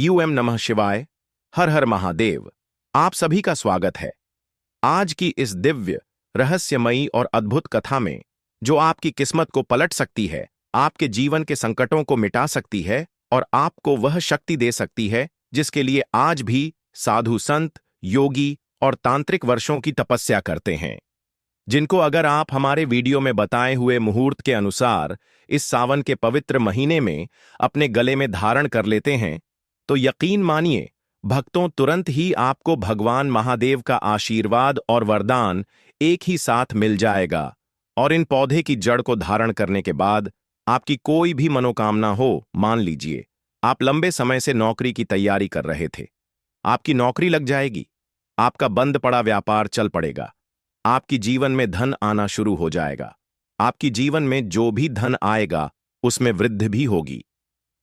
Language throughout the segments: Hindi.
नमः शिवाय। हर हर महादेव। आप सभी का स्वागत है आज की इस दिव्य, रहस्यमयी और अद्भुत कथा में, जो आपकी किस्मत को पलट सकती है, आपके जीवन के संकटों को मिटा सकती है और आपको वह शक्ति दे सकती है जिसके लिए आज भी साधु संत, योगी और तांत्रिक वर्षों की तपस्या करते हैं, जिनको अगर आप हमारे वीडियो में बताए हुए मुहूर्त के अनुसार इस सावन के पवित्र महीने में अपने गले में धारण कर लेते हैं, तो यकीन मानिए भक्तों, तुरंत ही आपको भगवान महादेव का आशीर्वाद और वरदान एक ही साथ मिल जाएगा। और इन पौधे की जड़ को धारण करने के बाद आपकी कोई भी मनोकामना हो, मान लीजिए आप लंबे समय से नौकरी की तैयारी कर रहे थे, आपकी नौकरी लग जाएगी, आपका बंद पड़ा व्यापार चल पड़ेगा, आपकी जीवन में धन आना शुरू हो जाएगा, आपकी जीवन में जो भी धन आएगा उसमें वृद्धि भी होगी,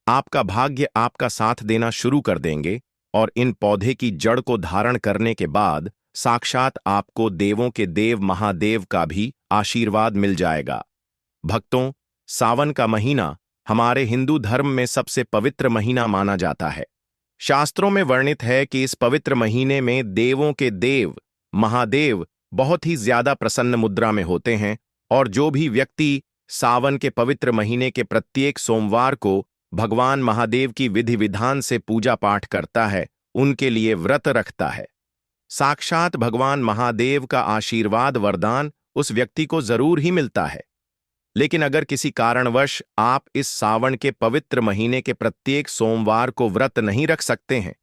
आपका भाग्य आपका साथ देना शुरू कर देंगे। और इन पौधे की जड़ को धारण करने के बाद साक्षात आपको देवों के देव महादेव का भी आशीर्वाद मिल जाएगा। भक्तों, सावन का महीना हमारे हिंदू धर्म में सबसे पवित्र महीना माना जाता है। शास्त्रों में वर्णित है कि इस पवित्र महीने में देवों के देव महादेव बहुत ही ज्यादा प्रसन्न मुद्रा में होते हैं और जो भी व्यक्ति सावन के पवित्र महीने के प्रत्येक सोमवार को भगवान महादेव की विधि विधान से पूजा पाठ करता है, उनके लिए व्रत रखता है, साक्षात भगवान महादेव का आशीर्वाद वरदान उस व्यक्ति को जरूर ही मिलता है। लेकिन अगर किसी कारणवश आप इस सावन के पवित्र महीने के प्रत्येक सोमवार को व्रत नहीं रख सकते हैं,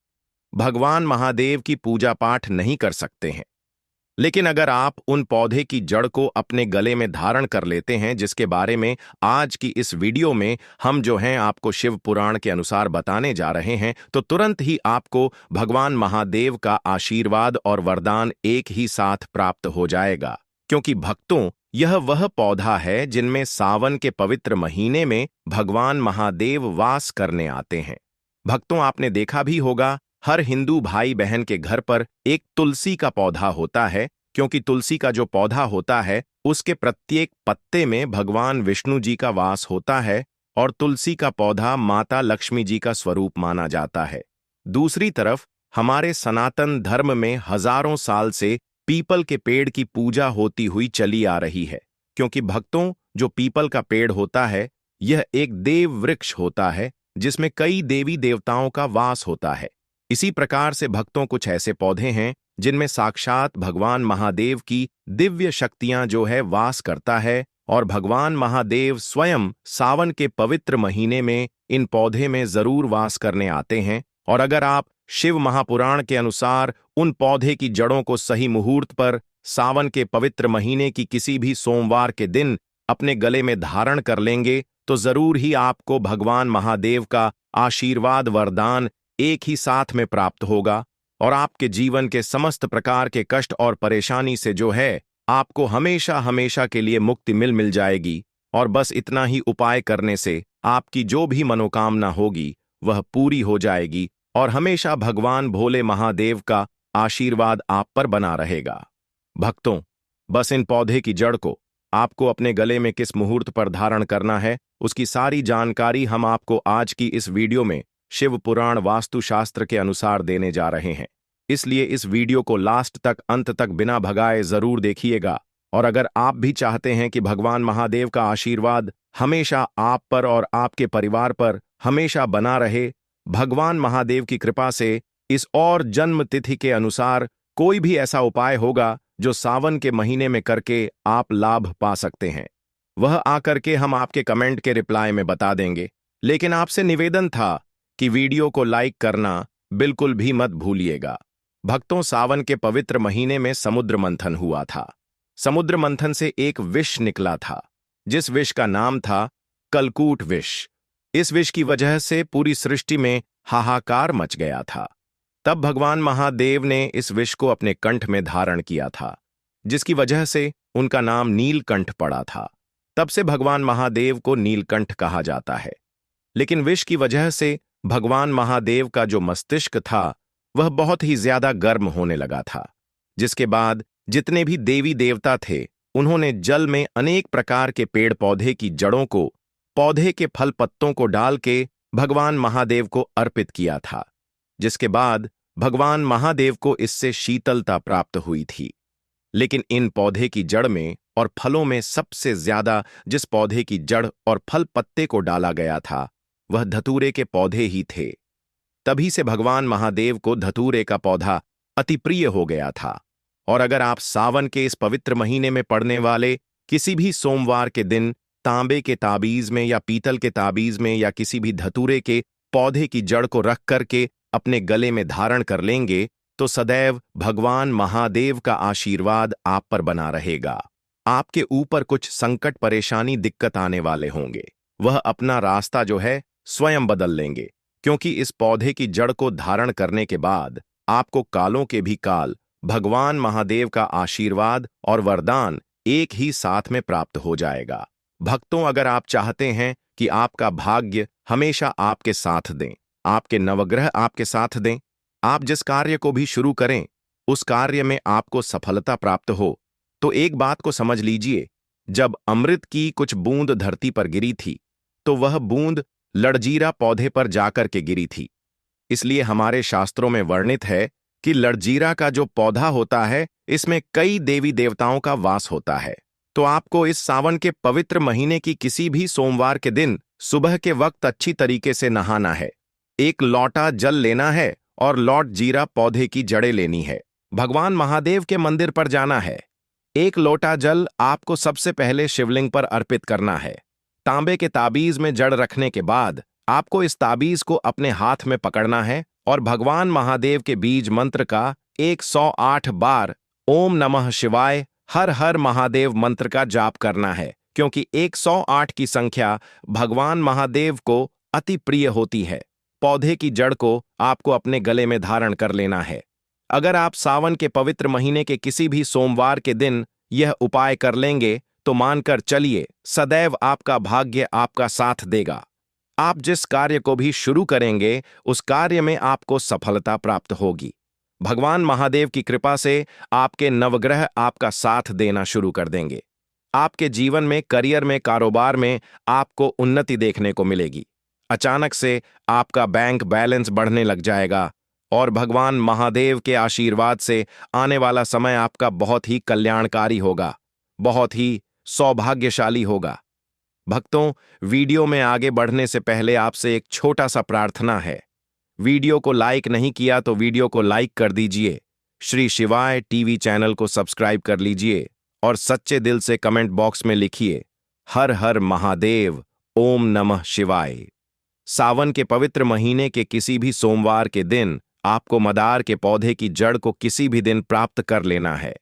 भगवान महादेव की पूजा पाठ नहीं कर सकते हैं, लेकिन अगर आप उन पौधे की जड़ को अपने गले में धारण कर लेते हैं, जिसके बारे में आज की इस वीडियो में हम जो हैं आपको शिव पुराण के अनुसार बताने जा रहे हैं, तो तुरंत ही आपको भगवान महादेव का आशीर्वाद और वरदान एक ही साथ प्राप्त हो जाएगा। क्योंकि भक्तों, यह वह पौधा है जिनमें सावन के पवित्र महीने में भगवान महादेव वास करने आते हैं। भक्तों, आपने देखा भी होगा, हर हिंदू भाई बहन के घर पर एक तुलसी का पौधा होता है, क्योंकि तुलसी का जो पौधा होता है उसके प्रत्येक पत्ते में भगवान विष्णु जी का वास होता है और तुलसी का पौधा माता लक्ष्मी जी का स्वरूप माना जाता है। दूसरी तरफ हमारे सनातन धर्म में हजारों साल से पीपल के पेड़ की पूजा होती हुई चली आ रही है, क्योंकि भक्तों, जो पीपल का पेड़ होता है यह एक देव वृक्ष होता है जिसमें कई देवी देवताओं का वास होता है। इसी प्रकार से भक्तों, कुछ ऐसे पौधे हैं जिनमें साक्षात भगवान महादेव की दिव्य शक्तियां जो है वास करता है और भगवान महादेव स्वयं सावन के पवित्र महीने में इन पौधे में जरूर वास करने आते हैं। और अगर आप शिव महापुराण के अनुसार उन पौधे की जड़ों को सही मुहूर्त पर सावन के पवित्र महीने की किसी भी सोमवार के दिन अपने गले में धारण कर लेंगे, तो जरूर ही आपको भगवान महादेव का आशीर्वाद वरदान एक ही साथ में प्राप्त होगा और आपके जीवन के समस्त प्रकार के कष्ट और परेशानी से जो है आपको हमेशा हमेशा के लिए मुक्ति मिल जाएगी। और बस इतना ही उपाय करने से आपकी जो भी मनोकामना होगी वह पूरी हो जाएगी और हमेशा भगवान भोले महादेव का आशीर्वाद आप पर बना रहेगा। भक्तों, बस इन पौधे की जड़ को आपको अपने गले में किस मुहूर्त पर धारण करना है, उसकी सारी जानकारी हम आपको आज की इस वीडियो में शिव पुराण वास्तुशास्त्र के अनुसार देने जा रहे हैं। इसलिए इस वीडियो को लास्ट तक, अंत तक बिना भगाए जरूर देखिएगा। और अगर आप भी चाहते हैं कि भगवान महादेव का आशीर्वाद हमेशा आप पर और आपके परिवार पर हमेशा बना रहे, भगवान महादेव की कृपा से इस और जन्म तिथि के अनुसार कोई भी ऐसा उपाय होगा जो सावन के महीने में करके आप लाभ पा सकते हैं, वह आकर के हम आपके कमेंट के रिप्लाई में बता देंगे। लेकिन आपसे निवेदन था कि वीडियो को लाइक करना बिल्कुल भी मत भूलिएगा। भक्तों, सावन के पवित्र महीने में समुद्र मंथन हुआ था। समुद्र मंथन से एक विष निकला था, जिस विष का नाम था कलकूट विष। इस विष की वजह से पूरी सृष्टि में हाहाकार मच गया था। तब भगवान महादेव ने इस विष को अपने कंठ में धारण किया था, जिसकी वजह से उनका नाम नीलकंठ पड़ा था। तब से भगवान महादेव को नीलकंठ कहा जाता है। लेकिन विष की वजह से भगवान महादेव का जो मस्तिष्क था वह बहुत ही ज्यादा गर्म होने लगा था, जिसके बाद जितने भी देवी देवता थे उन्होंने जल में अनेक प्रकार के पेड़ पौधे की जड़ों को, पौधे के फल पत्तों को डाल के भगवान महादेव को अर्पित किया था। जिसके बाद भगवान महादेव को इससे शीतलता प्राप्त हुई थी। लेकिन इन पौधे की जड़ में और फलों में सबसे ज्यादा जिस पौधे की जड़ और फल पत्ते को डाला गया था वह धतूरे के पौधे ही थे। तभी से भगवान महादेव को धतूरे का पौधा अति प्रिय हो गया था। और अगर आप सावन के इस पवित्र महीने में पड़ने वाले किसी भी सोमवार के दिन तांबे के ताबीज में या पीतल के ताबीज में या किसी भी धतूरे के पौधे की जड़ को रख करके अपने गले में धारण कर लेंगे तो सदैव भगवान महादेव का आशीर्वाद आप पर बना रहेगा। आपके ऊपर कुछ संकट परेशानी दिक्कत आने वाले होंगे, वह अपना रास्ता जो है स्वयं बदल लेंगे, क्योंकि इस पौधे की जड़ को धारण करने के बाद आपको कालों के भी काल भगवान महादेव का आशीर्वाद और वरदान एक ही साथ में प्राप्त हो जाएगा। भक्तों, अगर आप चाहते हैं कि आपका भाग्य हमेशा आपके साथ दें, आपके नवग्रह आपके साथ दें, आप जिस कार्य को भी शुरू करें उस कार्य में आपको सफलता प्राप्त हो, तो एक बात को समझ लीजिए, जब अमृत की कुछ बूंद धरती पर गिरी थी तो वह बूंद लड़जीरा पौधे पर जाकर के गिरी थी। इसलिए हमारे शास्त्रों में वर्णित है कि लड़जीरा का जो पौधा होता है इसमें कई देवी देवताओं का वास होता है। तो आपको इस सावन के पवित्र महीने की किसी भी सोमवार के दिन सुबह के वक्त अच्छी तरीके से नहाना है, एक लोटा जल लेना है और लौट जीरा पौधे की जड़ें लेनी है, भगवान महादेव के मंदिर पर जाना है। एक लोटा जल आपको सबसे पहले शिवलिंग पर अर्पित करना है। तांबे के ताबीज में जड़ रखने के बाद आपको इस ताबीज को अपने हाथ में पकड़ना है और भगवान महादेव के बीज मंत्र का 108 बार ओम नमः शिवाय हर हर महादेव मंत्र का जाप करना है, क्योंकि 108 की संख्या भगवान महादेव को अति प्रिय होती है। पौधे की जड़ को आपको अपने गले में धारण कर लेना है। अगर आप सावन के पवित्र महीने के किसी भी सोमवार के दिन यह उपाय कर लेंगे तो मानकर चलिए सदैव आपका भाग्य आपका साथ देगा। आप जिस कार्य को भी शुरू करेंगे उस कार्य में आपको सफलता प्राप्त होगी। भगवान महादेव की कृपा से आपके नवग्रह आपका साथ देना शुरू कर देंगे। आपके जीवन में, करियर में, कारोबार में आपको उन्नति देखने को मिलेगी। अचानक से आपका बैंक बैलेंस बढ़ने लग जाएगा और भगवान महादेव के आशीर्वाद से आने वाला समय आपका बहुत ही कल्याणकारी होगा, बहुत ही सौभाग्यशाली होगा। भक्तों, वीडियो में आगे बढ़ने से पहले आपसे एक छोटा सा प्रार्थना है। वीडियो को लाइक नहीं किया तो वीडियो को लाइक कर दीजिए, श्री शिवाय टीवी चैनल को सब्सक्राइब कर लीजिए और सच्चे दिल से कमेंट बॉक्स में लिखिए हर हर महादेव, ओम नमः शिवाय। सावन के पवित्र महीने के किसी भी सोमवार के दिन आपको मदार के पौधे की जड़ को किसी भी दिन प्राप्त कर लेना है।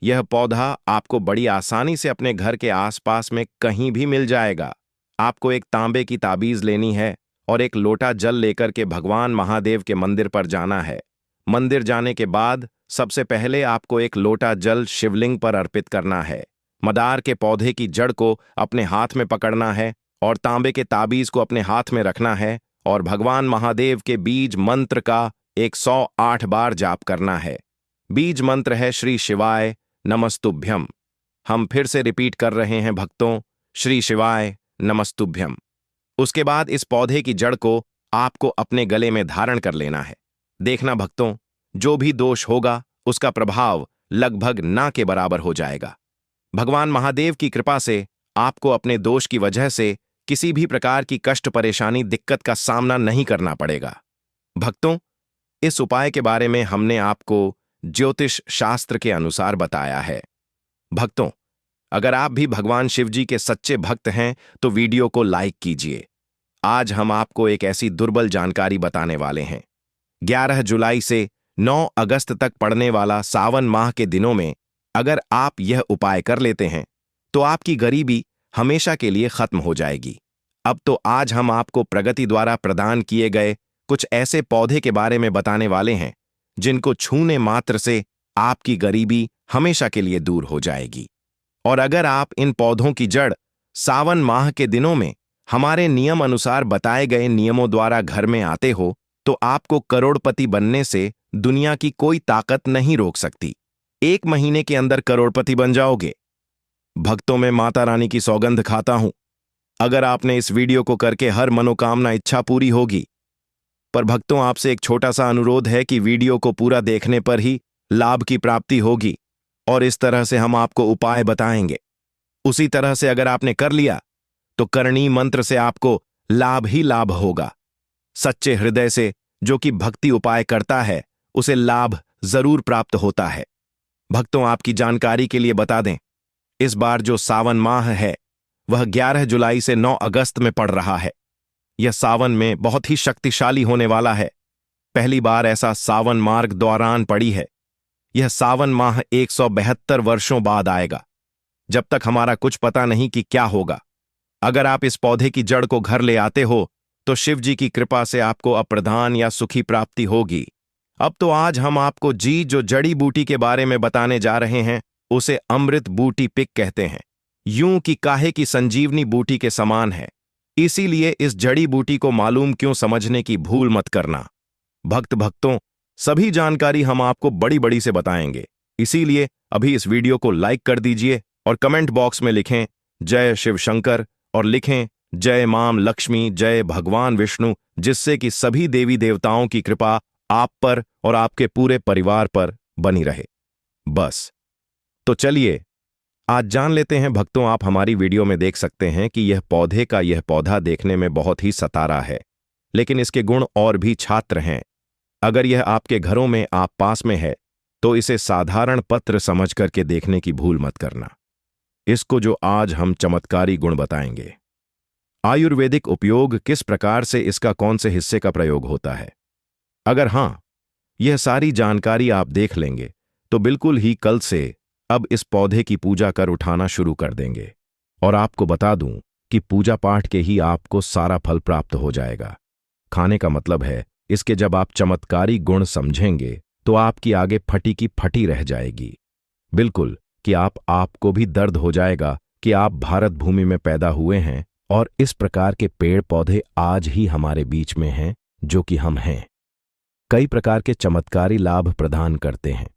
यह पौधा आपको बड़ी आसानी से अपने घर के आसपास में कहीं भी मिल जाएगा। आपको एक तांबे की ताबीज लेनी है और एक लोटा जल लेकर के भगवान महादेव के मंदिर पर जाना है। मंदिर जाने के बाद सबसे पहले आपको एक लोटा जल शिवलिंग पर अर्पित करना है। मदार के पौधे की जड़ को अपने हाथ में पकड़ना है और तांबे के ताबीज को अपने हाथ में रखना है और भगवान महादेव के बीज मंत्र का 108 बार जाप करना है। बीज मंत्र है श्री शिवाय नमस्तुभ्यम। हम फिर से रिपीट कर रहे हैं भक्तों, श्री शिवाय नमस्तुभ्यम। उसके बाद इस पौधे की जड़ को आपको अपने गले में धारण कर लेना है। देखना भक्तों, जो भी दोष होगा उसका प्रभाव लगभग ना के बराबर हो जाएगा। भगवान महादेव की कृपा से आपको अपने दोष की वजह से किसी भी प्रकार की कष्ट परेशानी दिक्कत का सामना नहीं करना पड़ेगा। भक्तों, इस उपाय के बारे में हमने आपको ज्योतिष शास्त्र के अनुसार बताया है। भक्तों, अगर आप भी भगवान शिव जी के सच्चे भक्त हैं तो वीडियो को लाइक कीजिए। आज हम आपको एक ऐसी दुर्बल जानकारी बताने वाले हैं। 11 जुलाई से 9 अगस्त तक पड़ने वाला सावन माह के दिनों में अगर आप यह उपाय कर लेते हैं तो आपकी गरीबी हमेशा के लिए खत्म हो जाएगी। अब तो आज हम आपको प्रगति द्वारा प्रदान किए गए कुछ ऐसे पौधे के बारे में बताने वाले हैं जिनको छूने मात्र से आपकी गरीबी हमेशा के लिए दूर हो जाएगी। और अगर आप इन पौधों की जड़ सावन माह के दिनों में हमारे नियम अनुसार बताए गए नियमों द्वारा घर में आते हो तो आपको करोड़पति बनने से दुनिया की कोई ताकत नहीं रोक सकती। 1 महीने के अंदर करोड़पति बन जाओगे। भक्तों, में माता रानी की सौगंध खाता हूं, अगर आपने इस वीडियो को करके हर मनोकामना इच्छा पूरी होगी। पर भक्तों, आपसे एक छोटा सा अनुरोध है कि वीडियो को पूरा देखने पर ही लाभ की प्राप्ति होगी, और इस तरह से हम आपको उपाय बताएंगे। उसी तरह से अगर आपने कर लिया तो करणी मंत्र से आपको लाभ ही लाभ होगा। सच्चे हृदय से जो कि भक्ति उपाय करता है उसे लाभ जरूर प्राप्त होता है। भक्तों, आपकी जानकारी के लिए बता दें, इस बार जो सावन माह है वह 11 जुलाई से 9 अगस्त में पड़ रहा है। यह सावन में बहुत ही शक्तिशाली होने वाला है। पहली बार ऐसा सावन मार्ग दौरान पड़ी है। यह सावन माह 172 वर्षों बाद आएगा। जब तक हमारा कुछ पता नहीं कि क्या होगा। अगर आप इस पौधे की जड़ को घर ले आते हो तो शिव जी की कृपा से आपको अप्रधान या सुखी प्राप्ति होगी। अब तो आज हम आपको जो जड़ी बूटी के बारे में बताने जा रहे हैं उसे अमृत बूटी पिक कहते हैं। यूं कि काहे की संजीवनी बूटी के समान है। इसीलिए इस जड़ी बूटी को मालूम क्यों समझने की भूल मत करना। भक्तों, सभी जानकारी हम आपको बड़ी बड़ी से बताएंगे। इसीलिए अभी इस वीडियो को लाइक कर दीजिए और कमेंट बॉक्स में लिखें जय शिव शंकर और लिखें जय मां लक्ष्मी, जय भगवान विष्णु, जिससे कि सभी देवी देवताओं की कृपा आप पर और आपके पूरे परिवार पर बनी रहे। बस तो चलिए आज जान लेते हैं। भक्तों, आप हमारी वीडियो में देख सकते हैं कि यह पौधा देखने में बहुत ही सतारा है, लेकिन इसके गुण और भी छात्र हैं। अगर यह आपके घरों में आप पास में है तो इसे साधारण पत्र समझ करके देखने की भूल मत करना। इसको जो आज हम चमत्कारी गुण बताएंगे। आयुर्वेदिक उपयोग किस प्रकार से, इसका कौन से हिस्से का प्रयोग होता है, अगर हां यह सारी जानकारी आप देख लेंगे तो बिल्कुल ही कल से अब इस पौधे की पूजा कर उठाना शुरू कर देंगे। और आपको बता दूं कि पूजा पाठ के ही आपको सारा फल प्राप्त हो जाएगा। खाने का मतलब है इसके जब आप चमत्कारी गुण समझेंगे तो आपकी आगे फटी की फटी रह जाएगी। बिल्कुल कि आपको भी दर्द हो जाएगा कि आप भारत भूमि में पैदा हुए हैं और इस प्रकार के पेड़ पौधे आज ही हमारे बीच में हैं जो कि हम हैं। कई प्रकार के चमत्कारी लाभ प्रदान करते हैं।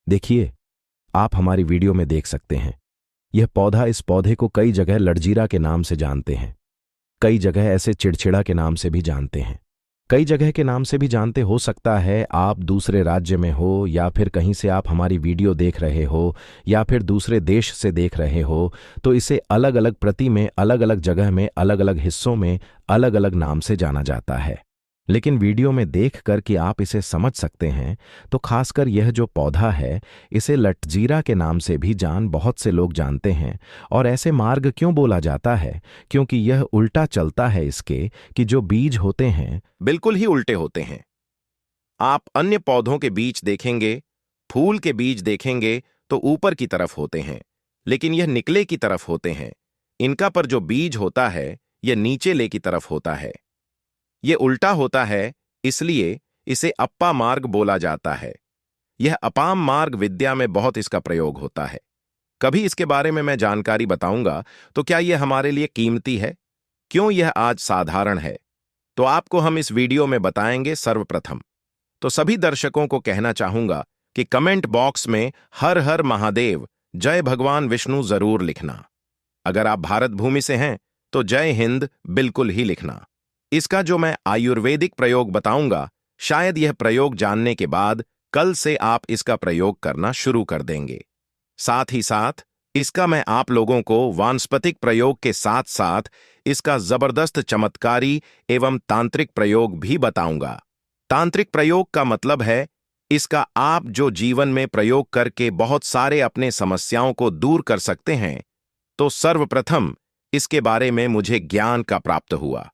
देखिए, आप हमारी वीडियो में देख सकते हैं इस पौधे को कई जगह लड़जीरा के नाम से जानते हैं, कई जगह ऐसे चिड़चिड़ा के नाम से भी जानते हैं, कई जगह के नाम से भी जानते। हो सकता है आप दूसरे राज्य में हो या फिर कहीं से आप हमारी वीडियो देख रहे हो या फिर दूसरे देश से देख रहे हो, तो इसे अलग अलग प्रति में, अलग अलग जगह में, अलग अलग हिस्सों में अलग अलग नाम से जाना जाता है। लेकिन वीडियो में देख कर कि आप इसे समझ सकते हैं तो खासकर यह जो पौधा है इसे लटजीरा के नाम से भी बहुत से लोग जानते हैं। और ऐसे मार्ग क्यों बोला जाता है? क्योंकि यह उल्टा चलता है इसके कि जो बीज होते हैं बिल्कुल ही उल्टे होते हैं। आप अन्य पौधों के बीज देखेंगे, फूल के बीज देखेंगे तो ऊपर की तरफ होते हैं, लेकिन यह निकले की तरफ होते हैं। इनका पर जो बीज होता है यह नीचे ले की तरफ होता है। यह उल्टा होता है, इसलिए इसे अप्पा मार्ग बोला जाता है। यह अपाम मार्ग विद्या में बहुत इसका प्रयोग होता है। कभी इसके बारे में मैं जानकारी बताऊंगा। तो क्या यह हमारे लिए कीमती है? क्यों यह आज साधारण है? तो आपको हम इस वीडियो में बताएंगे। सर्वप्रथम तो सभी दर्शकों को कहना चाहूंगा कि कमेंट बॉक्स में हर हर महादेव, जय भगवान विष्णु जरूर लिखना। अगर आप भारत भूमि से हैं तो जय हिंद बिल्कुल ही लिखना। इसका जो मैं आयुर्वेदिक प्रयोग बताऊंगा, शायद यह प्रयोग जानने के बाद कल से आप इसका प्रयोग करना शुरू कर देंगे। साथ ही साथ इसका मैं आप लोगों को वानस्पतिक प्रयोग के साथ साथ इसका जबरदस्त चमत्कारी एवं तांत्रिक प्रयोग भी बताऊंगा। तांत्रिक प्रयोग का मतलब है इसका आप जो जीवन में प्रयोग करके बहुत सारे अपने समस्याओं को दूर कर सकते हैं। तो सर्वप्रथम इसके बारे में मुझे ज्ञान का प्राप्त हुआ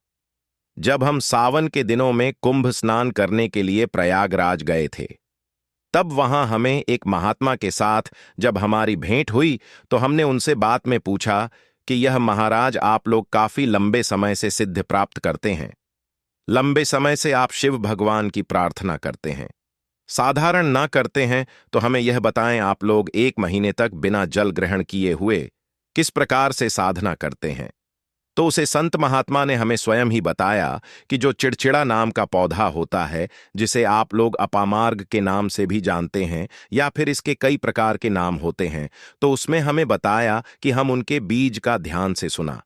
जब हम सावन के दिनों में कुंभ स्नान करने के लिए प्रयागराज गए थे। तब वहां हमें एक महात्मा के साथ जब हमारी भेंट हुई तो हमने उनसे बात में पूछा कि यह महाराज, आप लोग काफी लंबे समय से सिद्ध प्राप्त करते हैं, लंबे समय से आप शिव भगवान की प्रार्थना करते हैं, साधारण ना करते हैं, तो हमें यह बताएं आप लोग 1 महीने तक बिना जल ग्रहण किए हुए किस प्रकार से साधना करते हैं। तो उसे संत महात्मा ने हमें स्वयं ही बताया कि जो चिड़चिड़ा नाम का पौधा होता है, जिसे आप लोग अपामार्ग के नाम से भी जानते हैं या फिर इसके कई प्रकार के नाम होते हैं, तो उसमें हमें बताया कि हम उनके बीज का ध्यान से सुना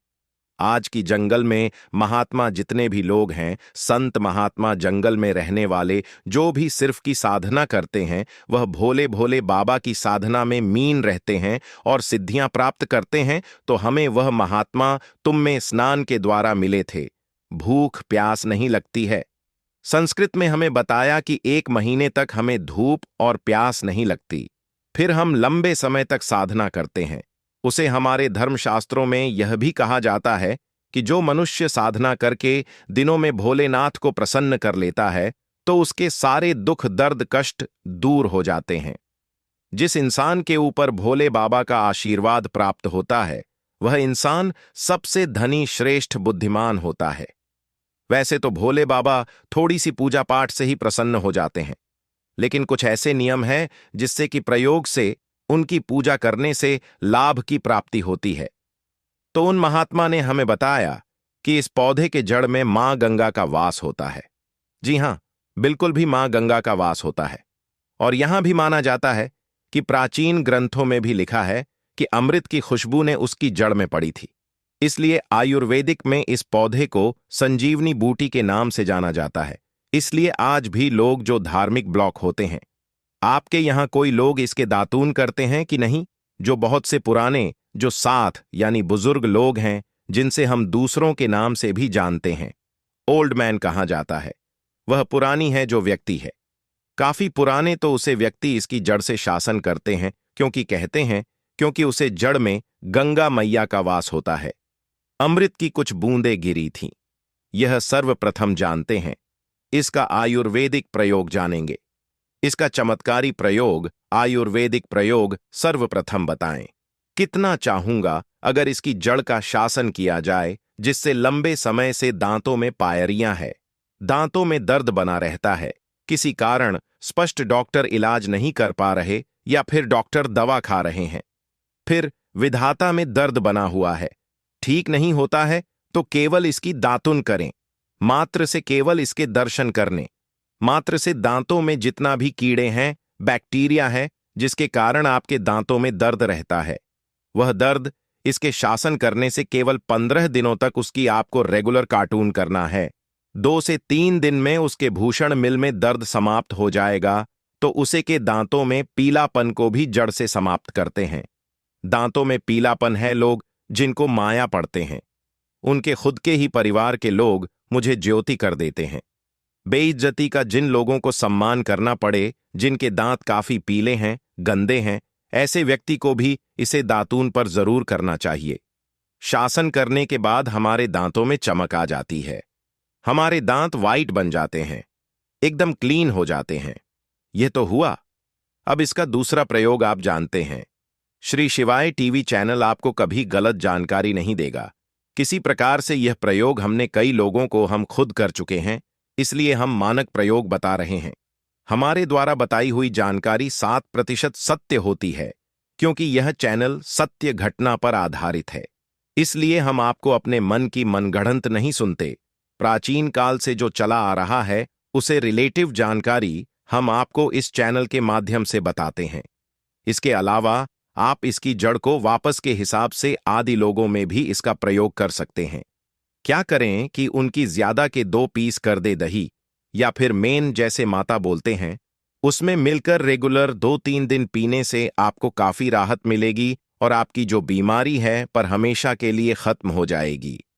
आज की जंगल में महात्मा जितने भी लोग हैं, संत महात्मा, जंगल में रहने वाले जो भी सिर्फ की साधना करते हैं, वह भोले भोले बाबा की साधना में मीन रहते हैं और सिद्धियां प्राप्त करते हैं, तो हमें वह महात्मा तुम में स्नान के द्वारा मिले थे। भूख प्यास नहीं लगती है। संस्कृत में हमें बताया कि 1 महीने तक हमें धूप और प्यास नहीं लगती। फिर हम लंबे समय तक साधना करते हैं। उसे हमारे धर्मशास्त्रों में यह भी कहा जाता है कि जो मनुष्य साधना करके दिनों में भोलेनाथ को प्रसन्न कर लेता है, तो उसके सारे दुख दर्द कष्ट दूर हो जाते हैं। जिस इंसान के ऊपर भोले बाबा का आशीर्वाद प्राप्त होता है, वह इंसान सबसे धनी श्रेष्ठ बुद्धिमान होता है। वैसे तो भोले बाबा थोड़ी सी पूजा पाठ से ही प्रसन्न हो जाते हैं, लेकिन कुछ ऐसे नियम हैं जिससे कि प्रयोग से, उनकी पूजा करने से लाभ की प्राप्ति होती है। तो उन महात्मा ने हमें बताया कि इस पौधे के जड़ में मां गंगा का वास होता है। जी हां, बिल्कुल भी मां गंगा का वास होता है। और यहां भी माना जाता है कि प्राचीन ग्रंथों में भी लिखा है कि अमृत की खुशबू ने उसकी जड़ में पड़ी थी। इसलिए आयुर्वेदिक में इस पौधे को संजीवनी बूटी के नाम से जाना जाता है। इसलिए आज भी लोग जो धार्मिक ब्लॉक होते हैं, आपके यहां कोई लोग इसके दातून करते हैं कि नहीं? जो बहुत से पुराने, जो साथ यानी बुजुर्ग लोग हैं, जिनसे हम दूसरों के नाम से भी जानते हैं, ओल्ड मैन कहा जाता है, वह पुरानी है जो व्यक्ति है। काफी पुराने तो उसे व्यक्ति इसकी जड़ से शासन करते हैं, क्योंकि कहते हैं क्योंकि उसे जड़ में गंगा मैया का वास होता है। अमृत की कुछ बूंदें गिरी थीं। यह सर्वप्रथम जानते हैं। इसका आयुर्वेदिक प्रयोग जानेंगे। इसका चमत्कारी प्रयोग, आयुर्वेदिक प्रयोग सर्वप्रथम बताएं। कितना चाहूंगा अगर इसकी जड़ का शासन किया जाए, जिससे लंबे समय से दांतों में पायरियां है, दांतों में दर्द बना रहता है, किसी कारण स्पष्ट डॉक्टर इलाज नहीं कर पा रहे या फिर डॉक्टर दवा खा रहे हैं, फिर विधाता में दर्द बना हुआ है, ठीक नहीं होता है, तो केवल इसकी दातुन करें। मात्र से केवल इसके दर्शन करने मात्र से दांतों में जितना भी कीड़े हैं, बैक्टीरिया है, जिसके कारण आपके दांतों में दर्द रहता है, वह दर्द इसके शासन करने से केवल 15 दिनों तक उसकी आपको रेगुलर कार्टून करना है। 2 से 3 दिन में उसके भूषण मिल में दर्द समाप्त हो जाएगा, तो उसे के दांतों में पीलापन को भी जड़ से समाप्त करते हैं। दांतों में पीलापन है लोग जिनको माया पड़ते हैं, उनके खुद के ही परिवार के लोग मुझे ज्योति कर देते हैं। बेइज्जती का जिन लोगों को सम्मान करना पड़े, जिनके दांत काफी पीले हैं, गंदे हैं, ऐसे व्यक्ति को भी इसे दातून पर जरूर करना चाहिए। शासन करने के बाद हमारे दांतों में चमक आ जाती है। हमारे दांत वाइट बन जाते हैं, एकदम क्लीन हो जाते हैं। यह तो हुआ। अब इसका दूसरा प्रयोग आप जानते हैं। श्री शिवाय टीवी चैनल आपको कभी गलत जानकारी नहीं देगा। किसी प्रकार से यह प्रयोग हमने कई लोगों को हम खुद कर चुके हैं, इसलिए हम मानक प्रयोग बता रहे हैं। हमारे द्वारा बताई हुई जानकारी 7% सत्य होती है, क्योंकि यह चैनल सत्य घटना पर आधारित है। इसलिए हम आपको अपने मन की मनगढ़ंत नहीं सुनते। प्राचीन काल से जो चला आ रहा है, उसे रिलेटिव जानकारी हम आपको इस चैनल के माध्यम से बताते हैं। इसके अलावा आप इसकी जड़ को वापस के हिसाब से आदि लोगों में भी इसका प्रयोग कर सकते हैं। क्या करें कि उनकी ज्यादा के 2 पीस कर दे दही, या फिर मेन जैसे माता बोलते हैं, उसमें मिलकर रेगुलर 2-3 दिन पीने से आपको काफी राहत मिलेगी और आपकी जो बीमारी है पर हमेशा के लिए खत्म हो जाएगी।